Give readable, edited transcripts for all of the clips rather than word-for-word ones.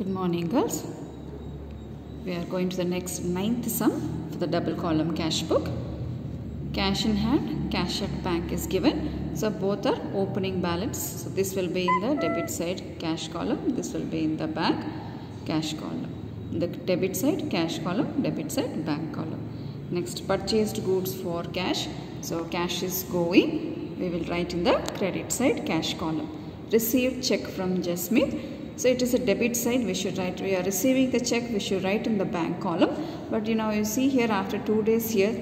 Good morning, girls. We are going to the next 9th sum for the double column cash book. Cash in hand, cash at bank is given. So both are opening balance. So this will be in the debit side cash column. This will be in the bank cash column. The debit side cash column, debit side bank column. Next, purchased goods for cash. So cash is going. We will write in the credit side cash column. Received check from Jasmith. So it is a debit side, we should write, we are receiving the check, we should write in the bank column. But you see here after 2 days here,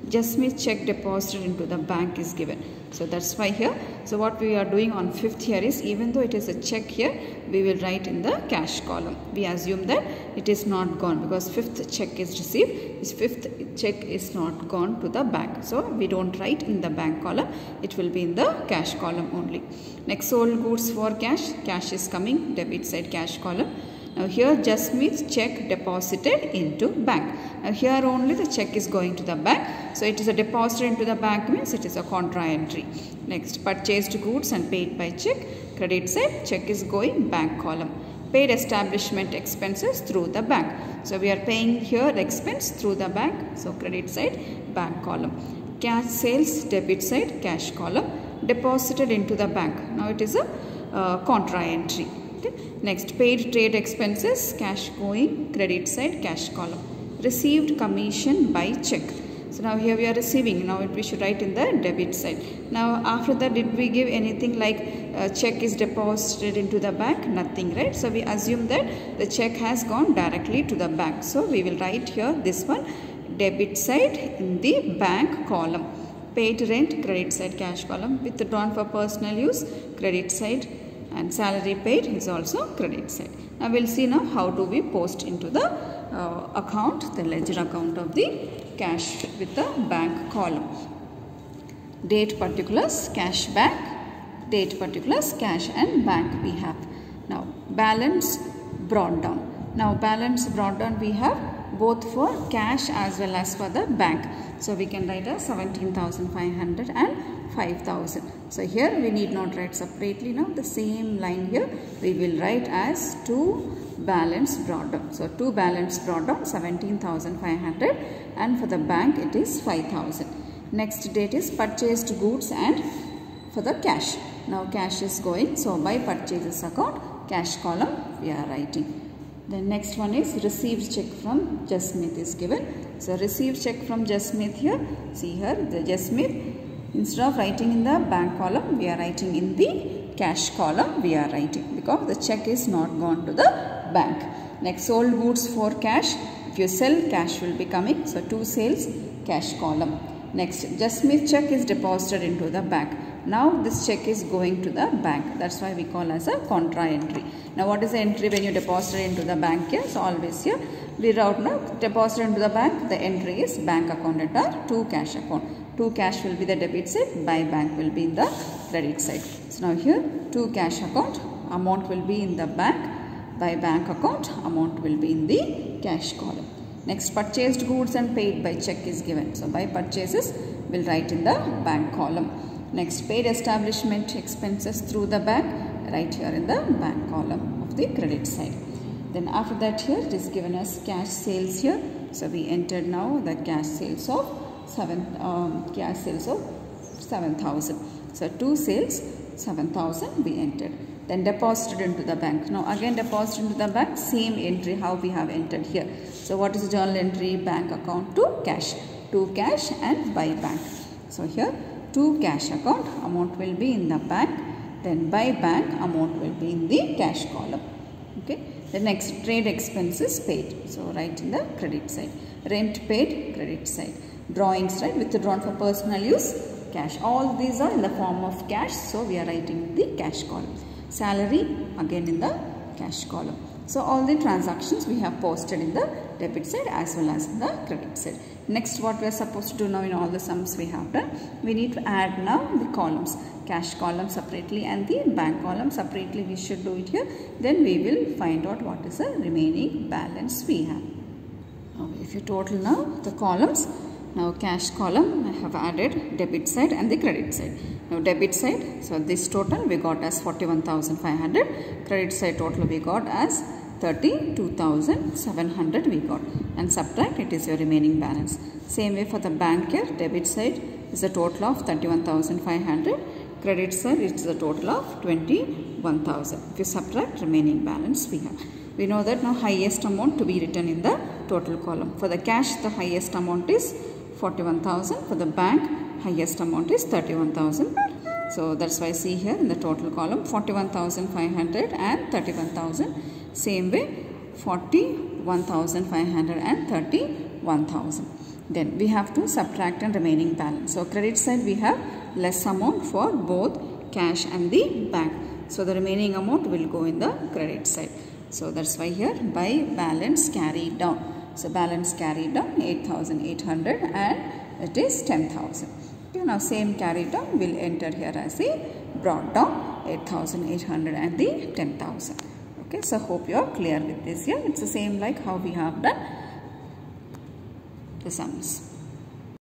Jasmith check deposited into the bank is given. So that's why here, so what we are doing on 5th here is, even though it is a check here, we will write in the cash column. We assume that it is not gone because 5th check is received, this 5th check is not gone to the bank. So we don't write in the bank column, it will be in the cash column only. Next, sold goods for cash, cash is coming, debit side cash column. Now here Jasmith's check deposited into bank. Now here only the check is going to the bank. So it is a deposit into the bank means it is a contra entry. Next, purchased goods and paid by check. Credit side, check is going bank column. Paid establishment expenses through the bank. So we are paying here the expense through the bank. So credit side, bank column. Cash sales, debit side, cash column. Deposited into the bank. Now it is a contra entry. Okay. Next, paid trade expenses, cash going, credit side, cash column. Received commission by check. So now here we are receiving. Now we should write in the debit side. Now after that, did we give anything like check is deposited into the bank? Nothing, right? So we assume that the check has gone directly to the bank. So we will write here this one, debit side in the bank column. Paid rent, credit side, cash column. Withdrawn for personal use, credit side. And salary paid is also credit side. Now we'll see now how do we post into the account, the ledger account of the cash with the bank column. Date particulars, cash bank, date particulars, cash and bank we have. Now balance brought down. Now balance brought down we have both for cash as well as for the bank. So we can write as 17,500 and 5,000. So here we need not write separately now. The same line here we will write as 2 balance brought down. So 2 balance brought down 17,500 and for the bank it is 5,000. Next date is purchased goods and for the cash. Now cash is going. So by purchases account, cash column we are writing. The next one is received check from Jasmith is given. So received check from Jasmith here. See here the Jasmith. Instead of writing in the bank column, we are writing in the cash column. We are writing because the check is not gone to the bank. Next, sold goods for cash. If you sell, cash will be coming. So 2 sales, cash column. Next, Jasmith check is deposited into the bank. Now this check is going to the bank. That's why we call as a contra entry. Now what is the entry when you deposit into the bank here? So always here we wrote now deposit into the bank. The entry is bank account at 2 cash account. 2 cash will be the debit side, by bank will be in the credit side. So now here 2 cash account, amount will be in the bank, by bank account, amount will be in the cash column. Next, purchased goods and paid by check is given. So by purchases we'll write in the bank column. Next, paid establishment expenses through the bank, right here in the bank column of the credit side. Then after that here it is given as cash sales here. So we entered now the cash sales of 7,000. So 2 sales 7,000 we entered. Then deposited into the bank. Now again deposited into the bank, same entry how we have entered here. So what is the journal entry? Bank account to cash. 2 cash and by bank. So here 2 cash account, amount will be in the bank. Then by bank, amount will be in the cash column. Okay. The next, trade expenses paid. So write in the credit side. Rent paid, credit side. Drawings, right, withdrawn for personal use, cash. All these are in the form of cash. So we are writing the cash column. Salary again in the cash column. So all the transactions we have posted in the debit side as well as in the credit side. Next, what we are supposed to do now in all the sums we have done, we need to add now the columns. Cash column separately and the bank column separately we should do it here. Then we will find out what is the remaining balance we have. Now if you total now the columns, now cash column I have added debit side and the credit side. Now debit side, so this total we got as 41,500. Credit side total we got as 32,700 we got, and subtract, it is your remaining balance. Same way for the bank here, debit side is a total of 31,500, credit side is a total of 21,000. If you subtract, remaining balance we have. We know that now highest amount to be written in the total column. For the cash, the highest amount is 41,000. For the bank, highest amount is 31,000. So that's why see here in the total column 41,500 and 31,000. Same way 41,500 and 31,000. Then we have to subtract and remaining balance. So credit side we have less amount for both cash and the bank. So the remaining amount will go in the credit side. So that's why here by balance carried down. So balance carried down 8,800 and it is 10,000. Okay, now same carried down will enter here as a brought down 8,800 and the 10,000. Okay, so hope you are clear with this here. It's the same like how we have done the sums.